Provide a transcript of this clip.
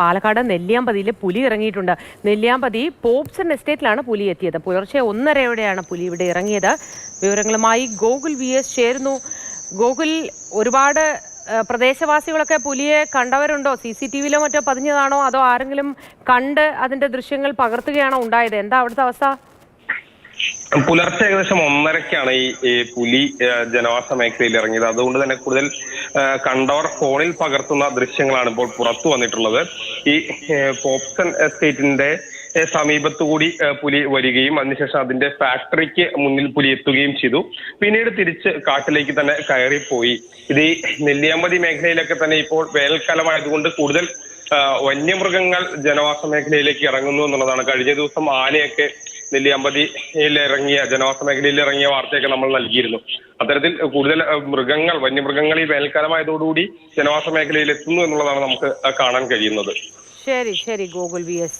പാലക്കാട് നെല്ലിയാമ്പതിയിൽ പുലി ഇറങ്ങിയിട്ടുണ്ട്. നെല്ലിയാമ്പതി പോപ്സൺ എസ്റ്റേറ്റിലാണ് പുലി എത്തിയത്. പുലർച്ചെ 1:30 പുലി ഇവിടെ ഇറങ്ങിയത്. വിവരങ്ങളുമായി ഗോകുൽ VS ചേരുന്നു. ഗോകുൽ, ഒരുപാട് പ്രദേശവാസികളൊക്കെ പുലിയെ കണ്ടവരുണ്ടോ? CCTVയിലോ മറ്റോ പതിഞ്ഞതാണോ, അതോ ആരെങ്കിലും കണ്ട് അതിന്റെ ദൃശ്യങ്ങൾ പകർത്തുകയാണോ ഉണ്ടായത്? എന്താ അവിടുത്തെ അവസ്ഥ? പുലർച്ചെ ഏകദേശം 1:30 ഈ പുലി ജനവാസ മേഖലയിൽ ഇറങ്ങിയത്. അതുകൊണ്ട് തന്നെ കൂടുതൽ കണ്ടവർ ഫോണിൽ പകർത്തുന്ന ദൃശ്യങ്ങളാണ് ഇപ്പോൾ പുറത്തു വന്നിട്ടുള്ളത്. ഈ പോപ്സൺ എസ്റ്റേറ്റിന്റെ സമീപത്തുകൂടി പുലി വരികയും അതിനുശേഷം അതിന്റെ ഫാക്ടറിക്ക് മുന്നിൽ പുലി എത്തുകയും ചെയ്തു. പിന്നീട് തിരിച്ച് കാട്ടിലേക്ക് തന്നെ കയറിപ്പോയി. ഇത് ഈ നെല്ലിയാമ്പതി മേഖലയിലൊക്കെ തന്നെ ഇപ്പോൾ വേനൽക്കാലമായതുകൊണ്ട് കൂടുതൽ വന്യമൃഗങ്ങൾ ജനവാസ മേഖലയിലേക്ക് ഇറങ്ങുന്നു എന്നുള്ളതാണ്. കഴിഞ്ഞ ദിവസം ആനയൊക്കെ നെല്ലിയാമ്പതിയിൽ ഇറങ്ങിയ ജനവാസ മേഖലയിൽ ഇറങ്ങിയ വാർത്തയൊക്കെ നമ്മൾ നൽകിയിരുന്നു. അത്തരത്തിൽ കൂടുതൽ വന്യമൃഗങ്ങൾ ഈ വേനൽക്കാലമായതോടുകൂടി ജനവാസ മേഖലയിൽ എത്തുന്നു എന്നുള്ളതാണ് നമുക്ക് കാണാൻ കഴിയുന്നത്. ശരി ഗോകുൽ VS.